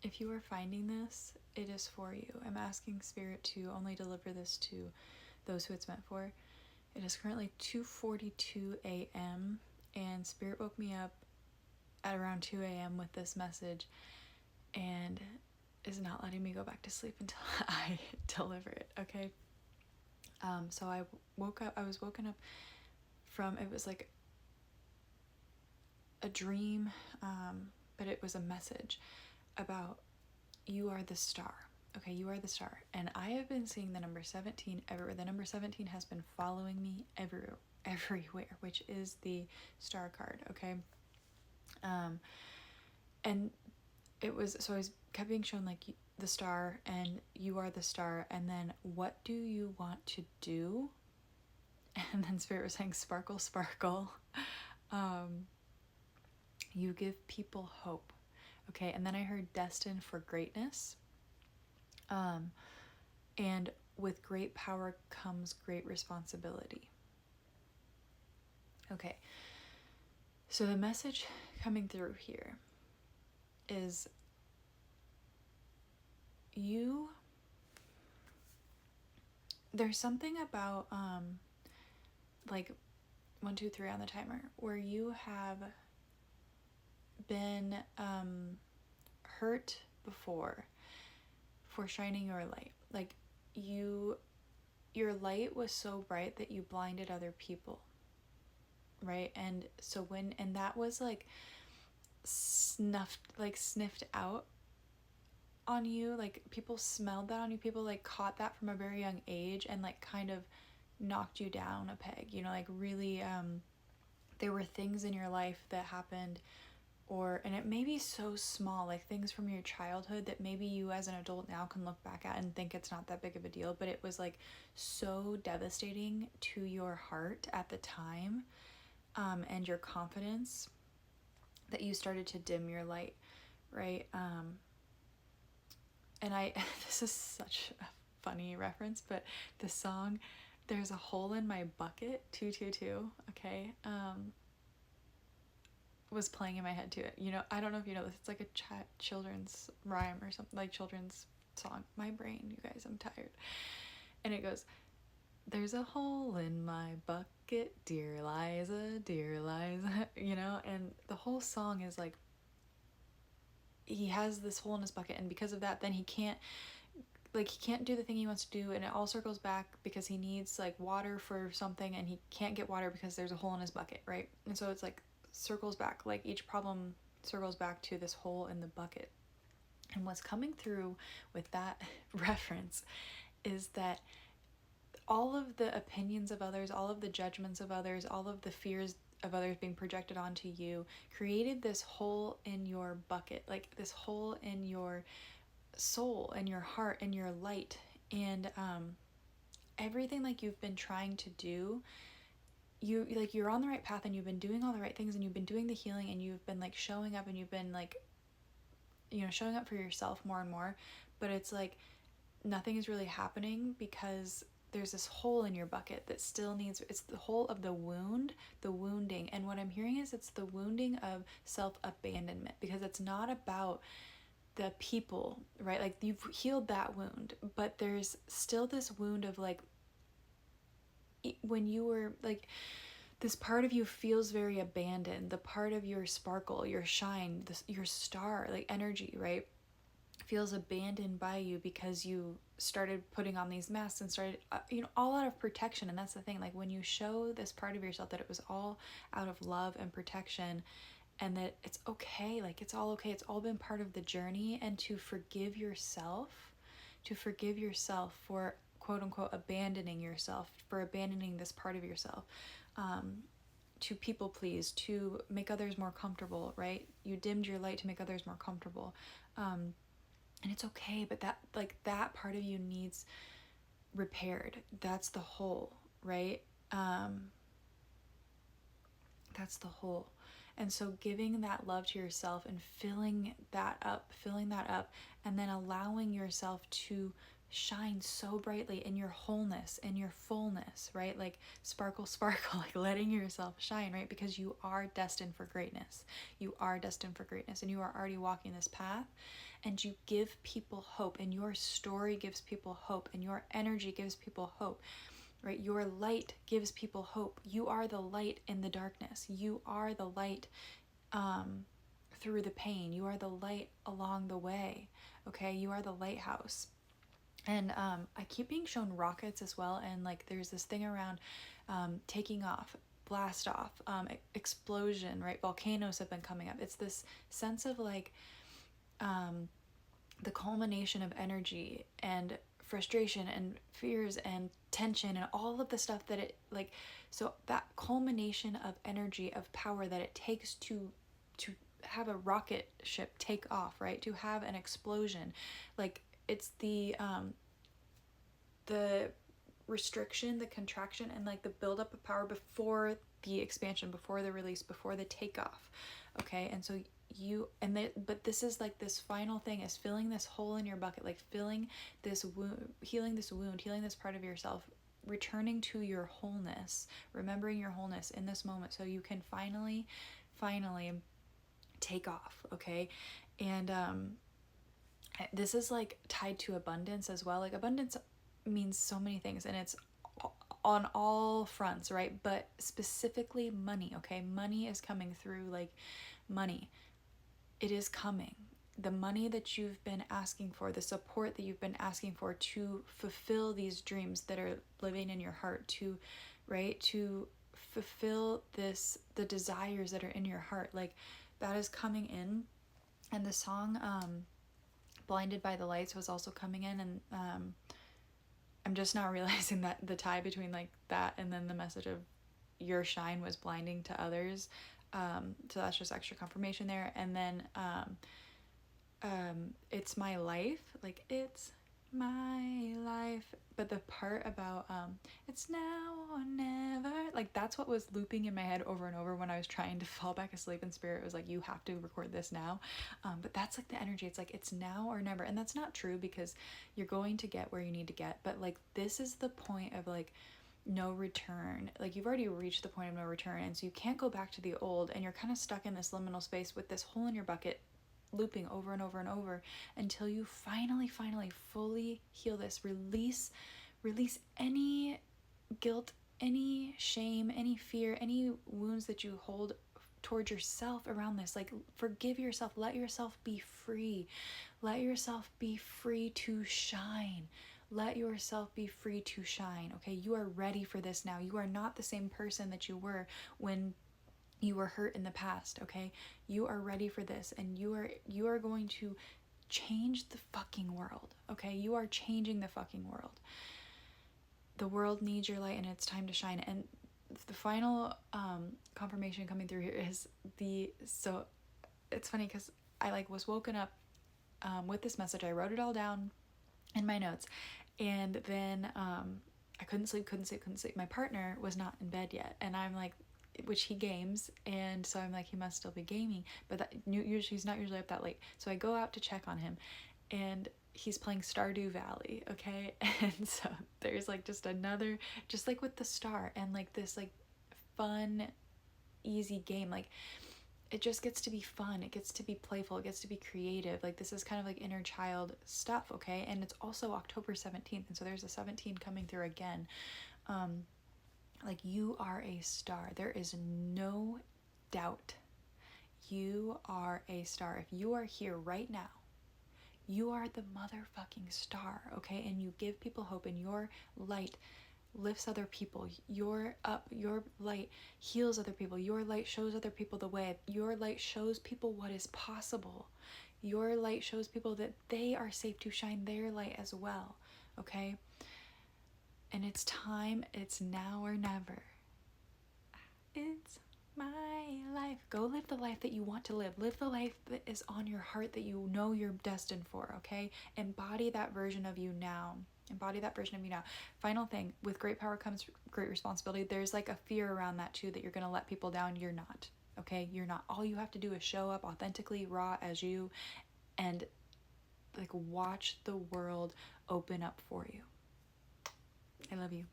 if you are finding this, it is for you. I'm asking Spirit to only deliver this to those who it's meant for. It is currently 2:42 a.m. and Spirit woke me up at around 2 a.m. with this message and is not letting me go back to sleep until I deliver it, okay? So I was woken up from, it was like a dream, but it was a message about you are the star. Okay, you are the star. And I have been seeing the number 17 everywhere. The number 17 has been following me everywhere, which is the star card, okay? And it was, so I was kept being shown like the star and you are the star, and then what do you want to do? And then Spirit was saying sparkle, sparkle. You give people hope. Okay, and then I heard destined for greatness. And with great power comes great responsibility. Okay, so the message coming through here is there's something about like 1, 2, 3 on the timer where you have been hurt before for shining your light. Like your light was so bright that you blinded other people, right? And so and that was like sniffed out on you, like people smelled that on you, people like caught that from a very young age and like kind of knocked you down a peg, you know, like really there were things in your life that happened, and it may be so small, like things from your childhood that maybe you as an adult now can look back at and think it's not that big of a deal, but it was like so devastating to your heart at the time, and your confidence, that you started to dim your light, right? And I this is such a funny reference, but the song There's a Hole in My Bucket 222, okay, was playing in my head too. You know, I don't know if you know this, it's like a children's rhyme or something, like children's song. My brain, you guys, I'm tired. And it goes, there's a hole in my bucket, dear Liza, you know, and the whole song is like, he has this hole in his bucket, and because of that, then he can't do the thing he wants to do, and it all circles back because he needs like water for something, and he can't get water because there's a hole in his bucket, right? And so it's like circles back, like each problem circles back to this hole in the bucket. And what's coming through with that reference is that all of the opinions of others, all of the judgments of others, all of the fears of others being projected onto you created this hole in your bucket, like this hole in your soul and your heart and your light. And everything like you've been trying to do, you're on the right path, and you've been doing all the right things, and you've been doing the healing, and you've been like showing up, and you've been like, you know, showing up for yourself more and more, but it's like nothing is really happening because there's this hole in your bucket that still needs, it's the hole of the wounding. And what I'm hearing is it's the wounding of self-abandonment, because it's not about the people, right? Like you've healed that wound, but there's still this wound of like, when you were like, this part of you feels very abandoned, the part of your sparkle, your shine, your star, like energy, right, feels abandoned by you because you started putting on these masks and started, you know, all out of protection. And that's the thing, like when you show this part of yourself that it was all out of love and protection, and that it's okay, like it's all okay, it's all been part of the journey, and to forgive yourself for quote unquote abandoning yourself, for abandoning this part of yourself, to people please, to make others more comfortable, right? You dimmed your light to make others more comfortable, and it's okay, but that part of you needs repaired. That's the hole, right? That's the hole. And so giving that love to yourself and filling that up, and then allowing yourself to shine so brightly in your wholeness, in your fullness, right? Like sparkle, sparkle, like letting yourself shine, right? Because you are destined for greatness. You are destined for greatness, and you are already walking this path. and you give people hope, and your story gives people hope, and your energy gives people hope, right? Your light gives people hope. You are the light in the darkness. You are the light through the pain. You are the light along the way, okay? You are the lighthouse. And I keep being shown rockets as well, and like there's this thing around taking off, blast off, explosion, right? Volcanoes have been coming up. It's this sense of like the culmination of energy and frustration and fears and tension and all of the stuff that it like, so that culmination of energy, of power that it takes to have a rocket ship take off, right? To have an explosion, like it's the restriction, the contraction, and like the buildup of power before the expansion, before the release, before the takeoff. Okay, and so but this is like this final thing is filling this hole in your bucket, like filling this wound, healing this wound, healing this part of yourself, returning to your wholeness, remembering your wholeness in this moment, so you can finally take off. Okay, and this is like tied to abundance as well. Like abundance means so many things, and it's on all fronts, right? But specifically money. Okay, money is coming through. Like money, it is coming. The money that you've been asking for, the support that you've been asking for to fulfill these dreams that are living in your heart, to right, to fulfill the desires that are in your heart, like that is coming in. And the song Blinded by the Lights was also coming in, and I'm just now realizing that the tie between like that and then the message of your shine was blinding to others. So that's just extra confirmation there. And then it's my life, like it's my life, but the part about it's now or never, like that's what was looping in my head over and over when I was trying to fall back asleep in spirit. It was like, you have to record this now. But that's like the energy. It's like it's now or never, and that's not true, because you're going to get where you need to get, but like this is the point of like no return. Like you've already reached the point of no return, and so you can't go back to the old, and you're kind of stuck in this liminal space with this hole in your bucket looping over and over and over until you finally fully heal this. Release any guilt, any shame, any fear, any wounds that you hold towards yourself around this. Like forgive yourself, let yourself be free, let yourself be free to shine. Let yourself be free to shine. Okay, you are ready for this now. You are not the same person that you were when you were hurt in the past. Okay, you are ready for this, and you are going to change the fucking world. Okay, you are changing the fucking world. The world needs your light, and it's time to shine. And the final confirmation coming through here is so it's funny because I like was woken up with this message. I wrote it all down in my notes, and then I couldn't sleep. My partner was not in bed yet, and I'm like, which he games, and so I'm like, he must still be gaming, but he's not usually up that late. So I go out to check on him, and he's playing Stardew Valley. Okay, and so there's like just another, just like with the star, and like this like fun easy game. Like it just gets to be fun, it gets to be playful, it gets to be creative. Like this is kind of like inner child stuff. Okay, and it's also October 17th, and so there's a 17 coming through again. Like you are a star. There is no doubt. You are a star. If you are here right now, you are the motherfucking star. Okay, and you give people hope, and your light lifts other people. Your light heals other people. Your light shows other people the way. Your light shows people what is possible. Your light shows people that they are safe to shine their light as well. Okay, and it's time. It's now or never. It's my life. Go live the life that you want to live. Live the life that is on your heart, that you know you're destined for. Okay, embody that version of you now. Embody that version of you now. Final thing, with great power comes great responsibility. There's like a fear around that too, that you're gonna let people down. You're not. Okay, you're not. All you have to do is show up authentically, raw as you, and like watch the world open up for you. I love you.